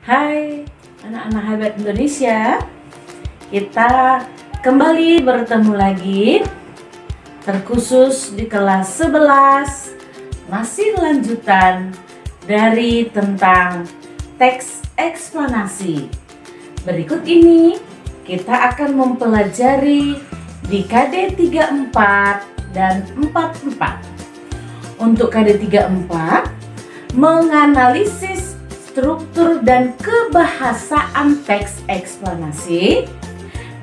Hai anak-anak hebat Indonesia, kita kembali bertemu lagi terkhusus di kelas 11, masih lanjutan dari tentang teks eksplanasi. Berikut ini kita akan mempelajari di KD 34 dan 44. Untuk KD 34 menganalisis struktur dan kebahasaan teks eksplanasi,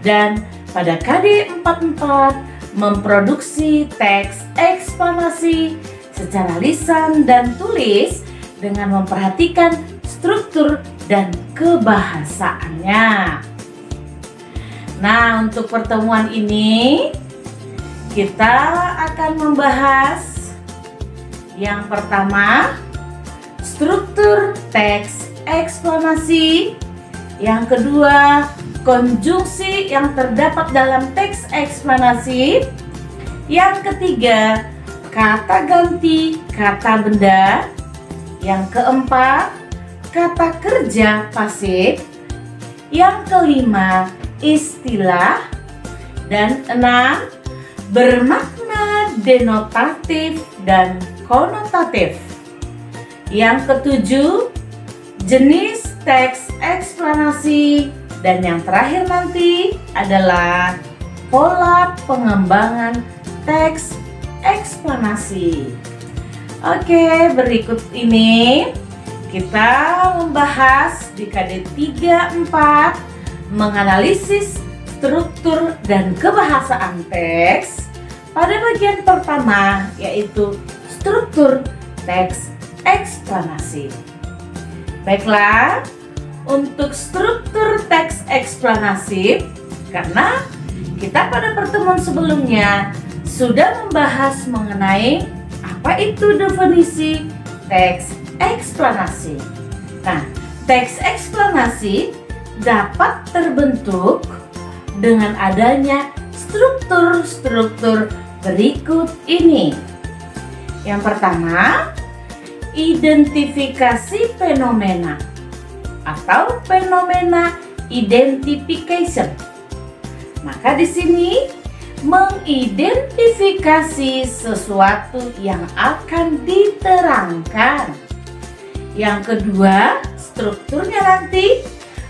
dan pada KD 44 memproduksi teks eksplanasi secara lisan dan tulis dengan memperhatikan struktur dan kebahasaannya. Nah, untuk pertemuan ini kita akan membahas yang pertama, struktur teks eksplanasi. Yang kedua, konjungsi yang terdapat dalam teks eksplanasi. Yang ketiga, kata ganti kata benda. Yang keempat, kata kerja pasif. Yang kelima, istilah. Dan enam, bermakna denotatif dan konotatif. Yang ketujuh, jenis teks eksplanasi. Dan yang terakhir nanti adalah pola pengembangan teks eksplanasi. Oke, berikut ini kita membahas di KD 34 menganalisis struktur dan kebahasaan teks pada bagian pertama, yaitu struktur teks eksplanasi. Baiklah, untuk struktur teks eksplanasi, karena kita pada pertemuan sebelumnya sudah membahas mengenai apa itu definisi teks eksplanasi. Nah, teks eksplanasi dapat terbentuk dengan adanya struktur-struktur berikut ini. Yang pertama, identifikasi fenomena atau fenomena identification. Maka di sini mengidentifikasi sesuatu yang akan diterangkan. Yang kedua, strukturnya nanti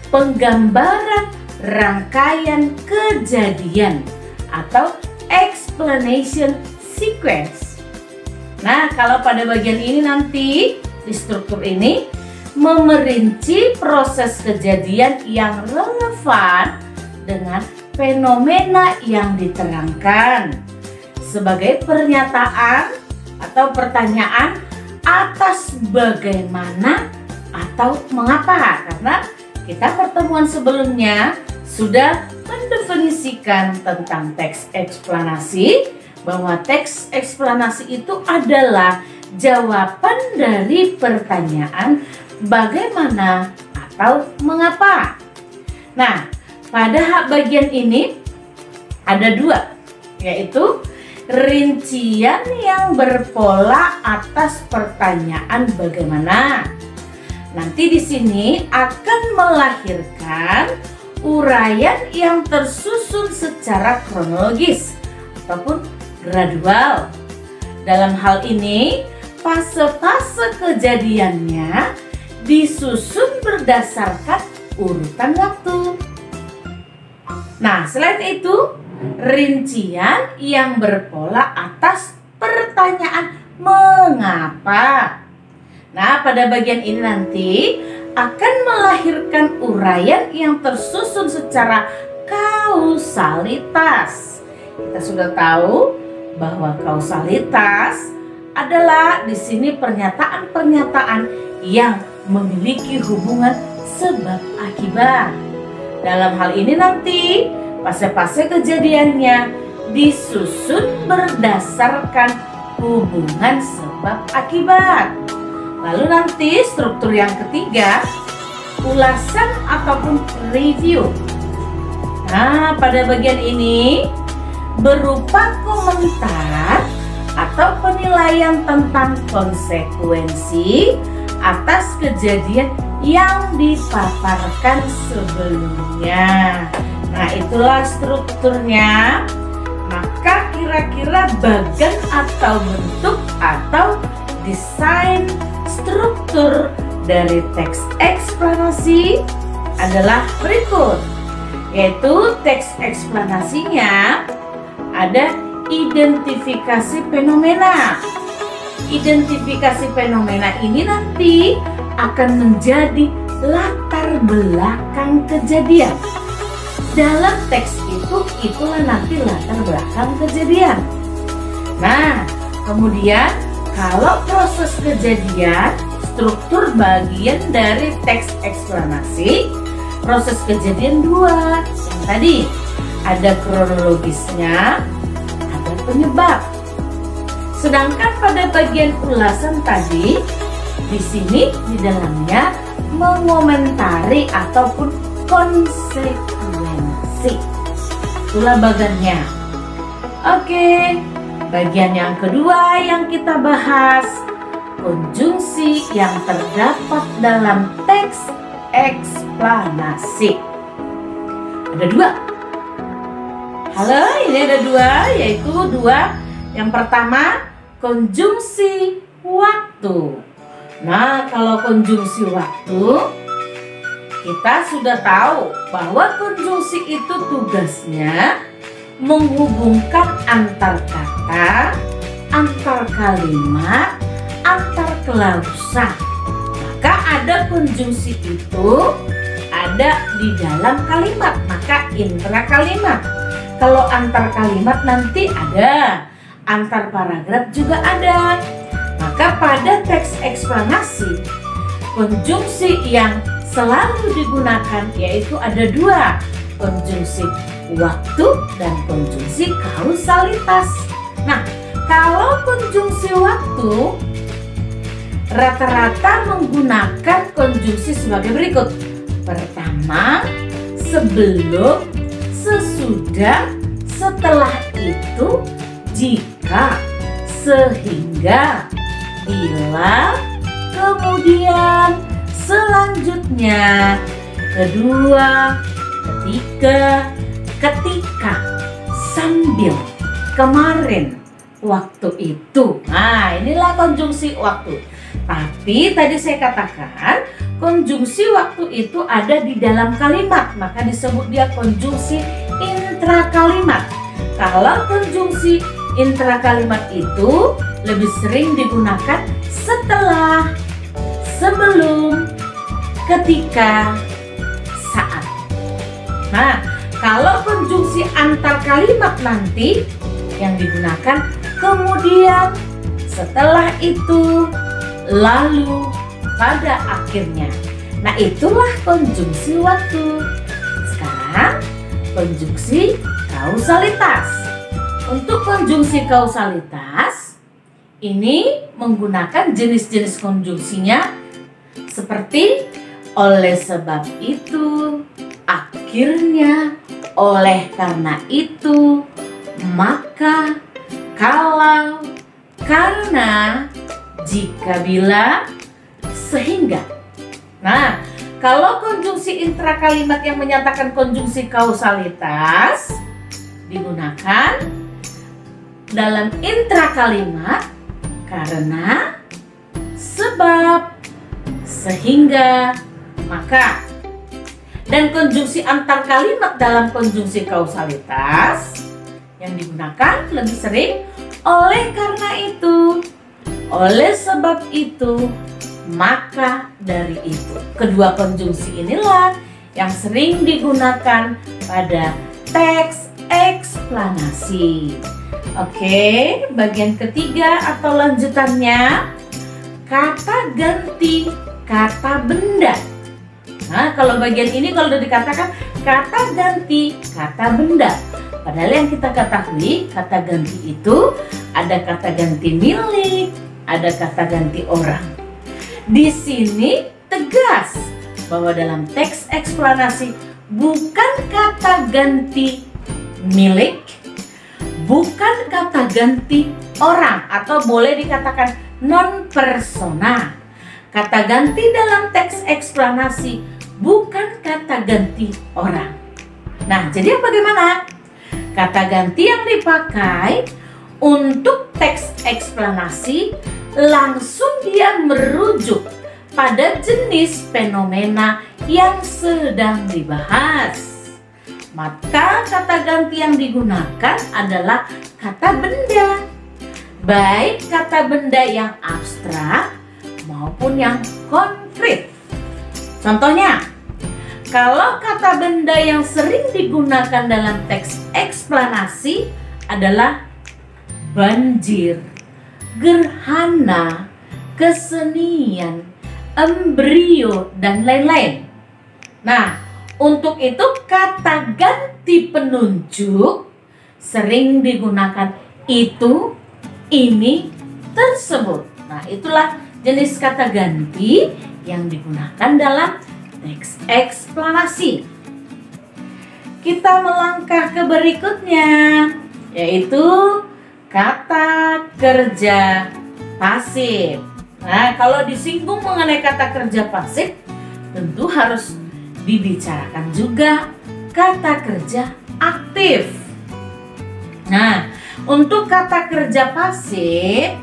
penggambaran rangkaian kejadian atau explanation sequence. Nah, kalau pada bagian ini nanti di struktur ini memerinci proses kejadian yang relevan dengan fenomena yang diterangkan sebagai pernyataan atau pertanyaan atas bagaimana atau mengapa. Karena kita pertemuan sebelumnya sudah mendefinisikan tentang teks eksplanasi, bahwa teks eksplanasi itu adalah jawaban dari pertanyaan bagaimana atau mengapa. Nah, pada bagian ini ada dua, yaitu rincian yang berpola atas pertanyaan bagaimana. Nanti di sini akan melahirkan uraian yang tersusun secara kronologis ataupun gradual. Dalam hal ini, fase-fase kejadiannya disusun berdasarkan urutan waktu. Nah, selain itu, rincian yang berpola atas pertanyaan mengapa. Nah, pada bagian ini nanti akan melahirkan uraian yang tersusun secara kausalitas. Kita sudah tahu bahwa kausalitas adalah di sini pernyataan-pernyataan yang memiliki hubungan sebab akibat. Dalam hal ini nanti fase-fase kejadiannya disusun berdasarkan hubungan sebab akibat. Lalu nanti struktur yang ketiga, ulasan ataupun review. Nah, pada bagian ini berupa komentar atau penilaian tentang konsekuensi atas kejadian yang dipaparkan sebelumnya. Nah, itulah strukturnya. Maka kira-kira bagan atau bentuk atau desain struktur dari teks eksplanasi adalah berikut. Yaitu teks eksplanasinya ada identifikasi fenomena. Identifikasi fenomena ini nanti akan menjadi latar belakang kejadian. Dalam teks itu, itulah nanti latar belakang kejadian. Nah, kemudian kalau proses kejadian, struktur bagian dari teks eksplanasi, proses kejadian dua. Yang tadi ada kronologisnya, ada penyebab. Sedangkan pada bagian ulasan tadi, di sini di dalamnya mengomentari ataupun konsekuensi. Itulah bagannya. Oke, bagian yang kedua yang kita bahas, konjungsi yang terdapat dalam teks eksplanasi. Ada dua. Halo, ini ada dua, yaitu dua. Yang pertama, konjungsi waktu. Nah, kalau konjungsi waktu, kita sudah tahu bahwa konjungsi itu tugasnya menghubungkan antar kata, antar kalimat, antar klausa. Maka ada konjungsi itu ada di dalam kalimat, maka intra kalimat. Kalau antar kalimat nanti ada, antar paragraf juga ada. Maka pada teks eksplanasi, konjungsi yang selalu digunakan yaitu ada dua, konjungsi waktu dan konjungsi kausalitas. Nah, kalau konjungsi waktu rata-rata menggunakan konjungsi sebagai berikut. Pertama, sebelum, sesudah, setelah itu, jika, sehingga, bila, kemudian, selanjutnya, kedua, ketiga, ketika, sambil, kemarin, waktu itu. Nah, inilah konjungsi waktu. Tapi tadi saya katakan konjungsi waktu itu ada di dalam kalimat, maka disebut dia konjungsi intrakalimat. Kalau konjungsi intrakalimat itu lebih sering digunakan setelah, sebelum, ketika, saat. Nah, kalau konjungsi antar kalimat nanti yang digunakan kemudian, setelah itu, lalu, pada akhirnya. Nah, itulah konjungsi waktu. Sekarang konjungsi kausalitas. Untuk konjungsi kausalitas ini menggunakan jenis-jenis konjungsinya seperti oleh sebab itu, akhirnya, oleh karena itu, maka, kalau, karena, jika, bila, sehingga. Nah, kalau konjungsi intrakalimat yang menyatakan konjungsi kausalitas digunakan dalam intrakalimat karena, sebab, sehingga, maka. Dan konjungsi antar kalimat dalam konjungsi kausalitas yang digunakan lebih sering oleh karena itu, oleh sebab itu, maka dari itu. Kedua konjungsi inilah yang sering digunakan pada teks eksplanasi. Oke, bagian ketiga atau lanjutannya, kata ganti kata benda. Nah, kalau bagian ini kalau sudah dikatakan kata ganti kata benda. Padahal yang kita ketahui kata ganti itu ada kata ganti milik, ada kata ganti orang. Di sini tegas bahwa dalam teks eksplanasi bukan kata ganti milik, bukan kata ganti orang, atau boleh dikatakan non persona. Kata ganti dalam teks eksplanasi bukan kata ganti orang. Nah, jadi bagaimana? Kata ganti yang dipakai untuk teks eksplanasi langsung dia merujuk pada jenis fenomena yang sedang dibahas. Maka kata ganti yang digunakan adalah kata benda. Baik kata benda yang abstrak maupun yang konkret. Contohnya, kalau kata benda yang sering digunakan dalam teks eksplanasi adalah banjir, gerhana, kesenian, embrio, dan lain-lain. Nah, untuk itu kata ganti penunjuk sering digunakan itu, ini, tersebut. Nah, itulah jenis kata ganti yang digunakan dalam teks eksplanasi. Kita melangkah ke berikutnya, yaitu kata kerja pasif. Nah, kalau disinggung mengenai kata kerja pasif, tentu harus dibicarakan juga kata kerja aktif. Nah, untuk kata kerja pasif,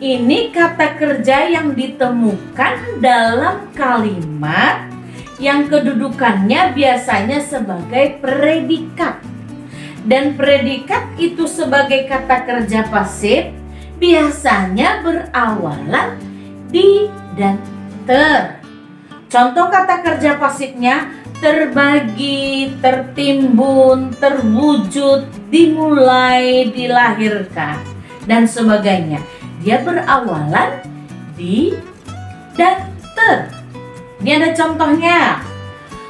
ini kata kerja yang ditemukan dalam kalimat yang kedudukannya biasanya sebagai predikat. Dan predikat itu sebagai kata kerja pasif biasanya berawalan di dan ter. Contoh kata kerja pasifnya terbagi, tertimbun, terwujud, dimulai, dilahirkan, dan sebagainya. Dia berawalan di dan ter. Ini ada contohnya.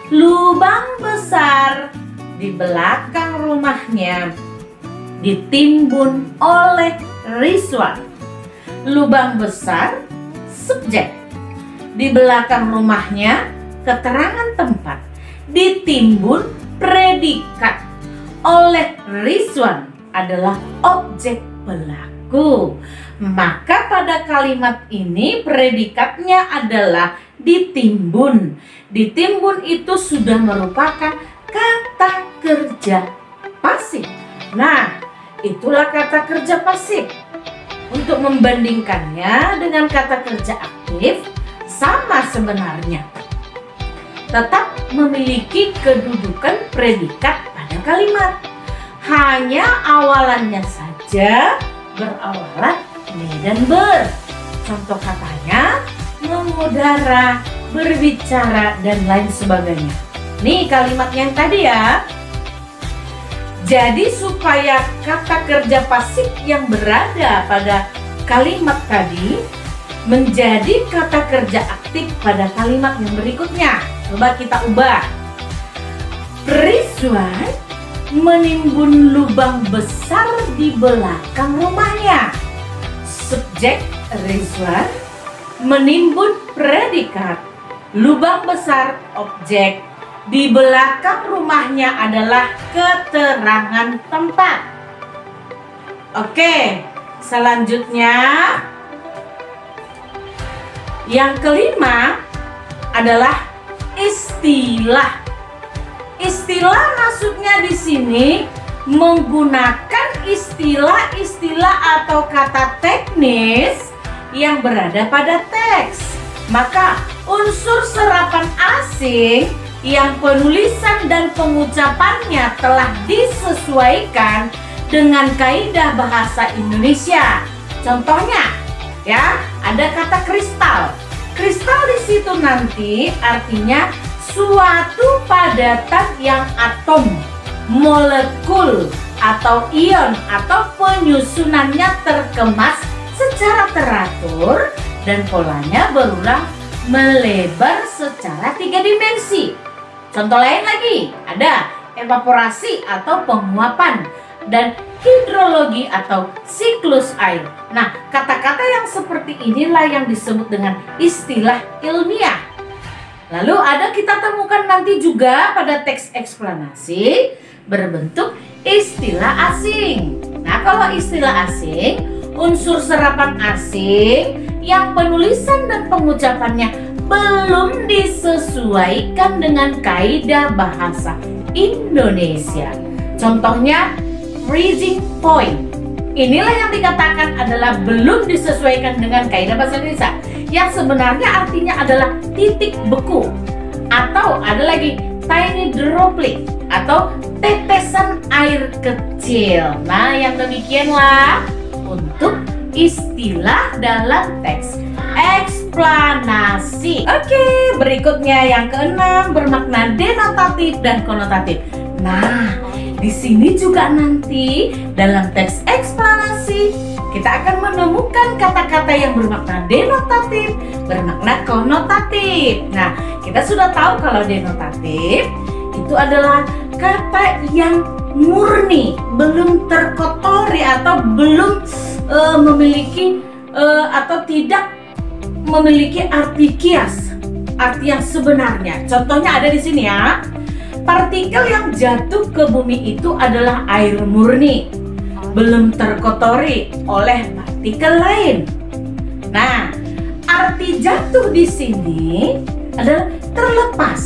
Lubang besar di belakang rumahnya ditimbun oleh Rizwan. Lubang besar, subjek. Di belakang rumahnya, keterangan tempat. Ditimbun, predikat. Oleh Rizwan adalah objek pelaku. Maka pada kalimat ini predikatnya adalah ditimbun. Ditimbun itu sudah merupakan kata kerja pasif. Nah, itulah kata kerja pasif. Untuk membandingkannya dengan kata kerja aktif, sama sebenarnya, tetap memiliki kedudukan predikat pada kalimat. Hanya awalannya saja berawalan me dan ber. Contoh katanya mengudara, berbicara, dan lain sebagainya. Nih kalimatnya yang tadi ya. Jadi supaya kata kerja pasif yang berada pada kalimat tadi menjadi kata kerja aktif pada kalimat yang berikutnya. Coba kita ubah. Rizwan menimbun lubang besar di belakang rumahnya. Subjek Rizwan menimbun predikat. Lubang besar objek. Di belakang rumahnya adalah keterangan tempat. Oke, selanjutnya yang kelima adalah istilah. Istilah maksudnya di sini menggunakan istilah-istilah atau kata teknis yang berada pada teks. Maka unsur serapan asing yang penulisan dan pengucapannya telah disesuaikan dengan kaidah bahasa Indonesia. Contohnya, ya, ada kata kristal. Kristal di situ nanti artinya suatu padatan yang atom, molekul atau ion atau penyusunannya terkemas secara teratur dan polanya berulang melebar secara 3 dimensi. Contoh lain lagi ada evaporasi atau penguapan dan hidrologi atau siklus air. Nah, kata-kata yang seperti inilah yang disebut dengan istilah ilmiah. Lalu ada kita temukan nanti juga pada teks eksplanasi berbentuk istilah asing. Nah, kalau istilah asing, unsur serapan asing yang penulisan dan pengucapannya belum disesuaikan dengan kaidah bahasa Indonesia. Contohnya freezing point. Inilah yang dikatakan adalah belum disesuaikan dengan kaidah bahasa Indonesia, yang sebenarnya artinya adalah titik beku, atau ada lagi tiny droplet atau tetesan air kecil. Nah, yang demikianlah untuk istilah dalam teks eksplanasi. Oke, berikutnya yang keenam bermakna denotatif dan konotatif. Nah, di sini juga nanti dalam teks eksplanasi kita akan menemukan kata-kata yang bermakna denotatif, bermakna konotatif. Nah, kita sudah tahu kalau denotatif itu adalah kata yang murni, belum terkotori atau belum memiliki atau tidak memiliki arti kias, arti yang sebenarnya. Contohnya ada di sini ya. Partikel yang jatuh ke bumi itu adalah air murni, belum terkotori oleh partikel lain. Nah, arti jatuh di sini adalah terlepas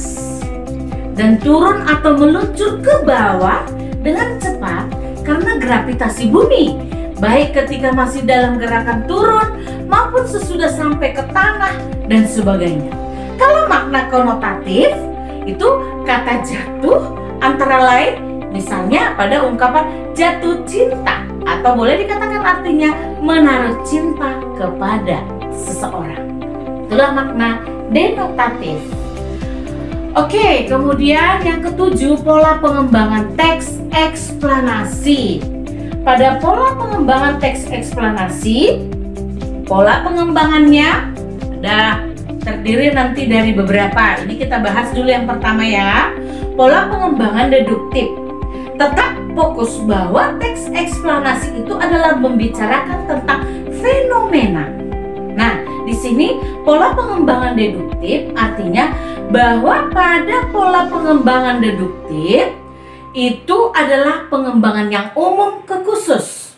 dan turun atau meluncur ke bawah dengan cepat karena gravitasi bumi, baik ketika masih dalam gerakan turun maupun sesudah sampai ke tanah dan sebagainya. Kalau makna konotatif itu kata jatuh antara lain misalnya pada ungkapan jatuh cinta, atau boleh dikatakan artinya menaruh cinta kepada seseorang. Itulah makna denotatif. Oke, kemudian yang ketujuh, pola pengembangan teks eksplanasi. Pada pola pengembangan teks eksplanasi, pola pengembangannya ada terdiri nanti dari beberapa. Ini kita bahas dulu yang pertama ya. Pola pengembangan deduktif. Tetap fokus bahwa teks eksplanasi itu adalah membicarakan tentang fenomena. Nah, di sini pola pengembangan deduktif artinya bahwa pada pola pengembangan deduktif itu adalah pengembangan yang umum ke khusus.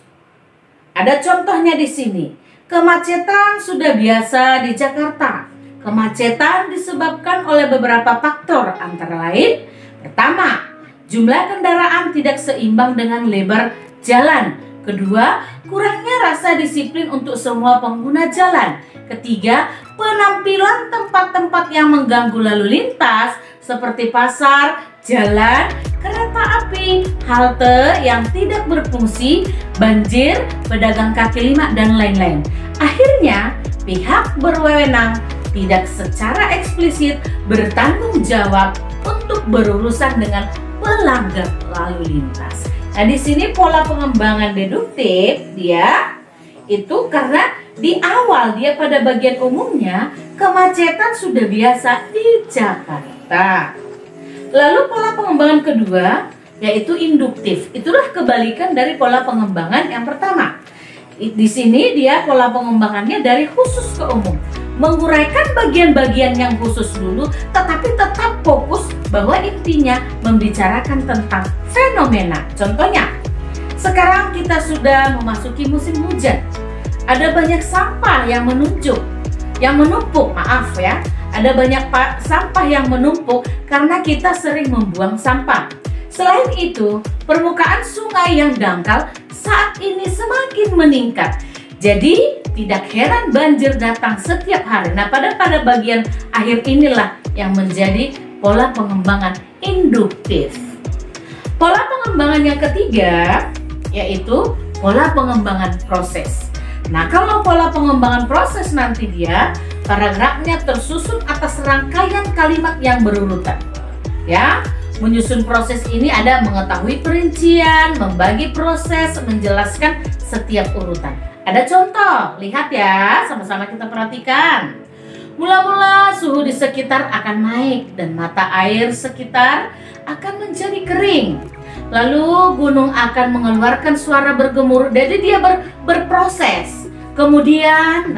Ada contohnya di sini. Kemacetan sudah biasa di Jakarta. Kemacetan disebabkan oleh beberapa faktor, antara lain: pertama, jumlah kendaraan tidak seimbang dengan lebar jalan. Kedua, kurangnya rasa disiplin untuk semua pengguna jalan. Ketiga, penampilan tempat-tempat yang mengganggu lalu lintas seperti pasar, jalan, kereta api, halte yang tidak berfungsi, banjir, pedagang kaki lima, dan lain-lain. Akhirnya, pihak berwenang tidak secara eksplisit bertanggung jawab untuk berurusan dengan pelanggar lalu lintas. Nah, di sini pola pengembangan deduktif dia itu karena di awal dia pada bagian umumnya kemacetan sudah biasa di Jakarta. Lalu pola pengembangan kedua yaitu induktif. Itulah kebalikan dari pola pengembangan yang pertama. Di sini dia pola pengembangannya dari khusus ke umum. Menguraikan bagian-bagian yang khusus dulu, tetapi tetap fokus bahwa intinya membicarakan tentang fenomena. Contohnya, sekarang kita sudah memasuki musim hujan. Ada banyak sampah yang menumpuk, maaf ya. Ada banyak sampah yang menumpuk karena kita sering membuang sampah. Selain itu, permukaan sungai yang dangkal saat ini semakin meningkat. Jadi, tidak heran banjir datang setiap hari. Nah, pada bagian akhir inilah yang menjadi pola pengembangan induktif. Pola pengembangan yang ketiga yaitu pola pengembangan proses. Nah, kalau pola pengembangan proses nanti dia paragrafnya tersusun atas rangkaian kalimat yang berurutan. Ya, menyusun proses ini ada mengetahui perincian, membagi proses, menjelaskan setiap urutan. Ada contoh, lihat ya, sama-sama kita perhatikan. Mula-mula suhu di sekitar akan naik dan mata air sekitar akan menjadi kering. Lalu gunung akan mengeluarkan suara bergemuruh, jadi dia berproses. Kemudian,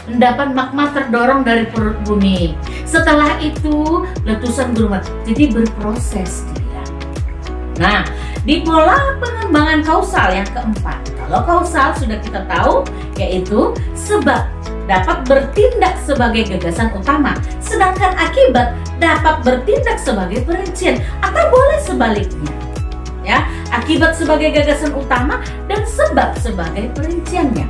endapan magma terdorong dari perut bumi. Setelah itu, letusan gunung, jadi berproses dia. Nah, di pola pengembangan kausal yang keempat, kalau kausal sudah kita tahu, yaitu sebab dapat bertindak sebagai gagasan utama, sedangkan akibat dapat bertindak sebagai perincian atau boleh sebaliknya. Ya, akibat sebagai gagasan utama dan sebab sebagai perinciannya.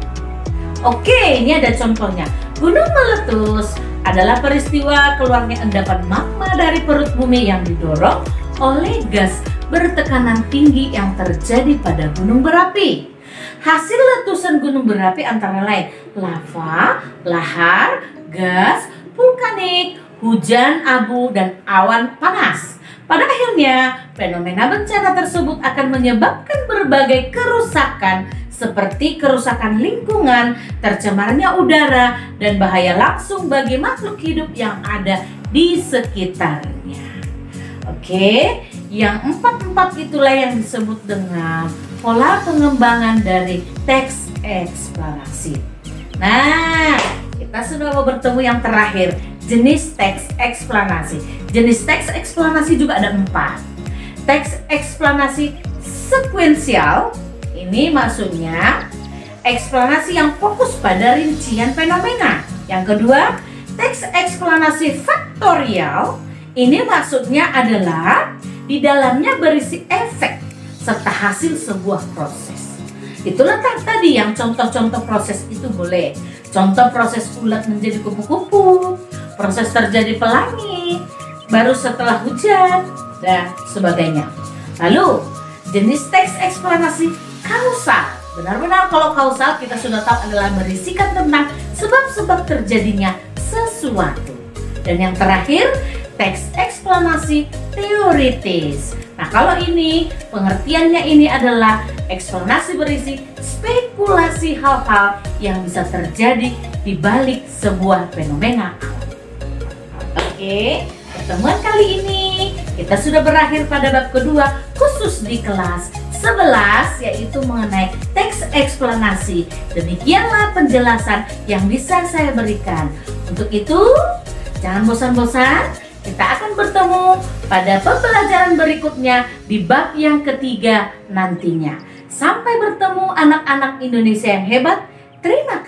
Oke, ini ada contohnya. Gunung meletus adalah peristiwa keluarnya endapan magma dari perut bumi yang didorong oleh gas bertekanan tinggi yang terjadi pada gunung berapi. Hasil letusan gunung berapi antara lain lava, lahar, gas, vulkanik, hujan abu, dan awan panas. Pada akhirnya, fenomena bencana tersebut akan menyebabkan berbagai kerusakan seperti kerusakan lingkungan, tercemarnya udara, dan bahaya langsung bagi makhluk hidup yang ada di sekitarnya. Oke, yang empat itulah yang disebut dengan pola pengembangan dari teks eksplanasi. Nah, kita sudah mau bertemu yang terakhir, jenis teks eksplanasi. Jenis teks eksplanasi juga ada 4. Teks eksplanasi sekuensial, ini maksudnya eksplanasi yang fokus pada rincian fenomena. Yang kedua, teks eksplanasi faktorial, ini maksudnya adalah di dalamnya berisi efek serta hasil sebuah proses. Itulah tadi yang contoh-contoh proses itu boleh. Contoh proses ulat menjadi kupu-kupu, proses terjadi pelangi, baru setelah hujan, dan sebagainya. Lalu, jenis teks eksplanasi kausal. Benar-benar kalau kausal kita sudah tahu adalah berisikan tentang sebab-sebab terjadinya sesuatu. Dan yang terakhir, teks eksplanasi teoritis. Nah, kalau ini pengertiannya ini adalah eksplanasi berisi spekulasi hal-hal yang bisa terjadi di balik sebuah fenomena. Oke, pertemuan kali ini kita sudah berakhir pada bab kedua khusus di kelas 11, yaitu mengenai teks eksplanasi. Demikianlah penjelasan yang bisa saya berikan. Untuk itu, jangan bosan-bosan. Kita akan bertemu pada pembelajaran berikutnya di bab yang ketiga nantinya. Sampai bertemu anak-anak Indonesia yang hebat. Terima